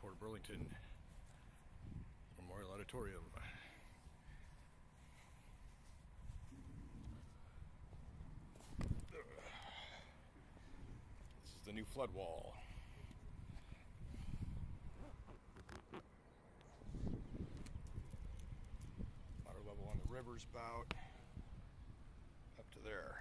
Port of Burlington Memorial Auditorium. This is the new flood wall. Water level on the river's about up to there.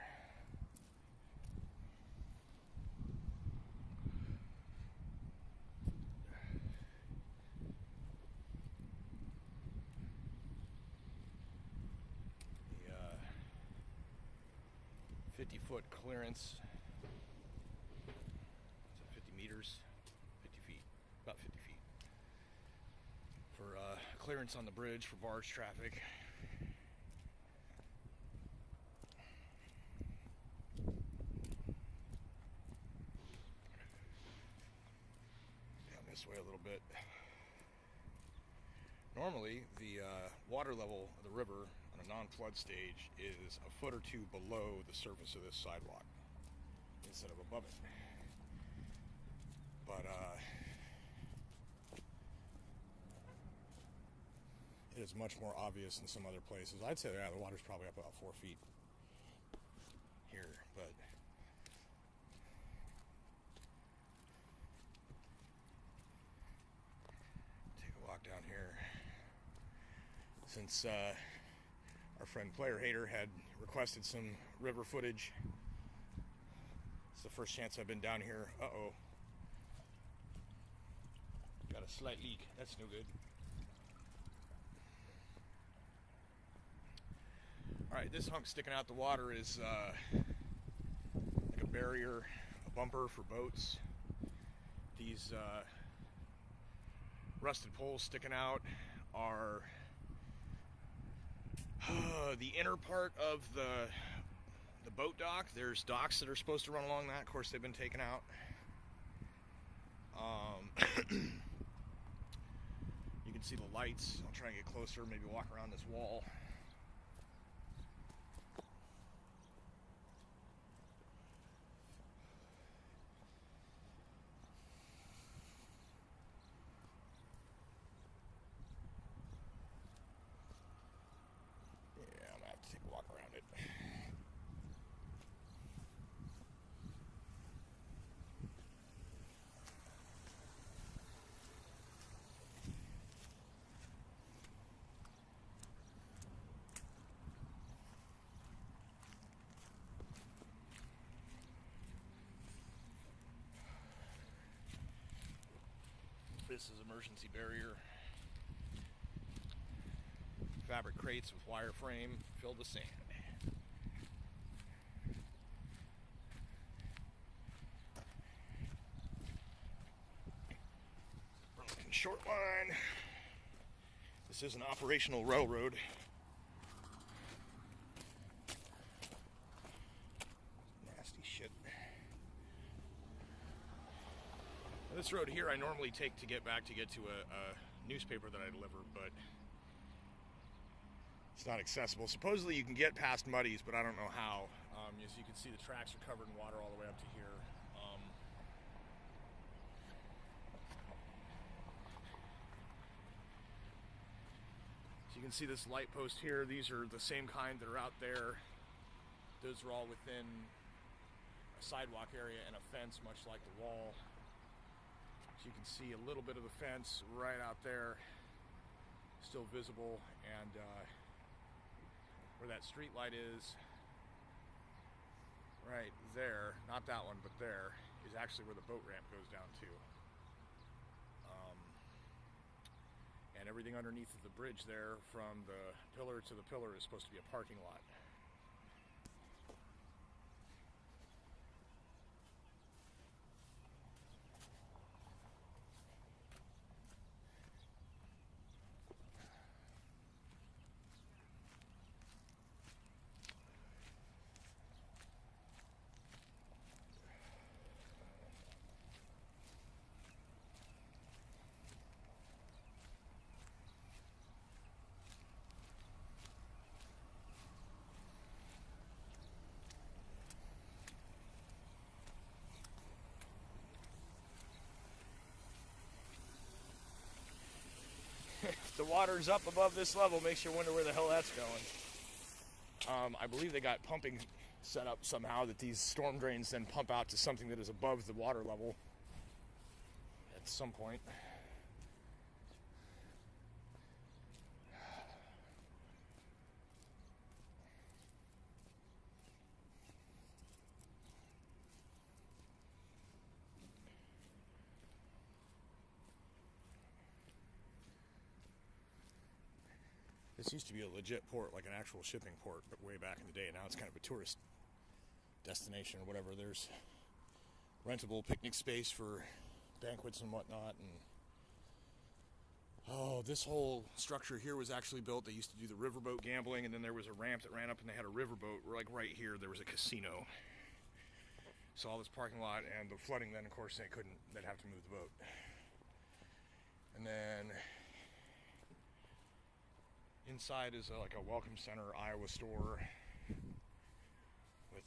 The 50-foot clearance, so 50 meters, 50 feet, about 50 feet, for clearance on the bridge for barge traffic. Down this way a little bit. Normally, the water level of the river on a non-flood stage is a foot or two below the surface of this sidewalk instead of above it. But it is much more obvious in some other places. I'd say the water's probably up about 4 feet here, but take a walk down here. Since our friend Player Hater had requested some river footage, it's the first chance I've been down here. Uh-oh. Got a slight leak. That's no good. Alright, this hunk sticking out the water is like a barrier, a bumper for boats. These rusted poles sticking out are the inner part of the boat dock. There's docks that are supposed to run along that. Of course, they've been taken out. You can see the lights. I'll try and get closer, maybe walk around this wall. Yeah, I'm gonna have to take a walk around it. This is emergency barrier. Fabric crates with wire frame filled with sand. Burlington Short Line. This is an operational railroad. Nasty shit. Now, this road here I normally take to get to a newspaper that I deliver, but it's not accessible. Supposedly you can get past Muddy's, but I don't know how. As you can see, the tracks are covered in water all the way up to here. So you can see this light post here. These are the same kind that are out there. Those are all within a sidewalk area and a fence, much like the wall. So you can see a little bit of the fence right out there, still visible, and where that street light is, right there, not that one, but there, is actually where the boat ramp goes down to. And everything underneath of the bridge there, from the pillar to the pillar, is supposed to be a parking lot. water's up above this level makes you wonder where the hell that's going. I believe they got pumping set up somehow that these storm drains then pump out to something that is above the water level at some point. This used to be a legit port, like an actual shipping port, but way back in the day. Now it's kind of a tourist destination or whatever. There's rentable picnic space for banquets and whatnot. And oh, this whole structure here was actually built. They used to do the riverboat gambling, and then there was a ramp that ran up, and they had a riverboat. Like right here, there was a casino. So all this parking lot and the flooding, then of course they'd have to move the boat. And then inside is like a welcome center Iowa store with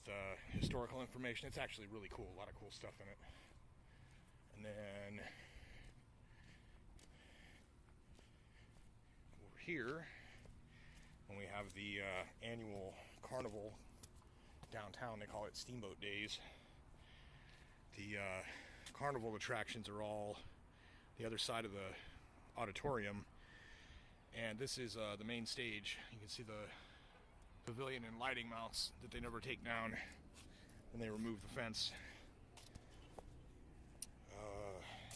historical information. It's actually really cool, a lot of cool stuff in it. And then over here, when we have the annual carnival downtown, they call it Steamboat Days. The carnival attractions are all the other side of the auditorium. And this is the main stage. You can see the pavilion and lighting mounts that they never take down when they remove the fence.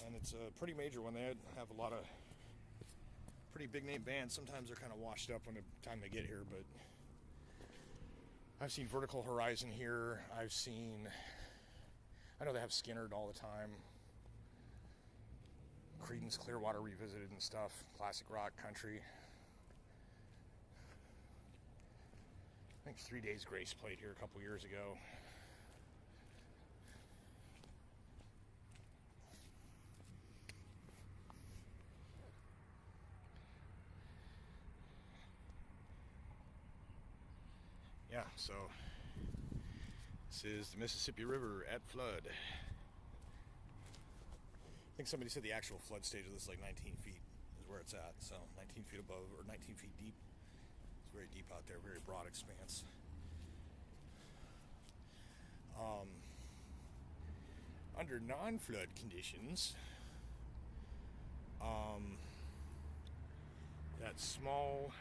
And it's a pretty major one. They have a lot of pretty big name bands. Sometimes they're kind of washed up when the time they get here, but I've seen Vertical Horizon here. I know they have Skinnerd all the time. Creedence Clearwater Revisited and stuff. Classic rock, country. I think 3 Days Grace played here a couple years ago. Yeah, so this is the Mississippi River at flood. I think somebody said the actual flood stage of this is like 19 feet is where it's at. So 19 feet above, or 19 feet deep. It's very deep out there, very broad expanse. Under non-flood conditions, that small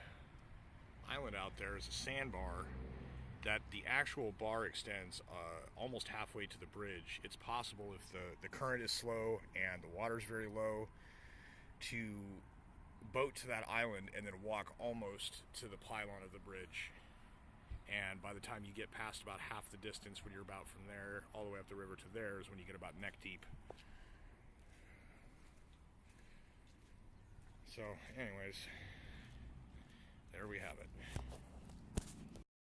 island out there is a sandbar that the actual bar extends almost halfway to the bridge. It's possible, if the current is slow and the water's very low, to boat to that island and then walk almost to the pylon of the bridge. And by the time you get past about half the distance, when you're about from there all the way up the river to there, is when you get about neck deep. So anyways, there we have it.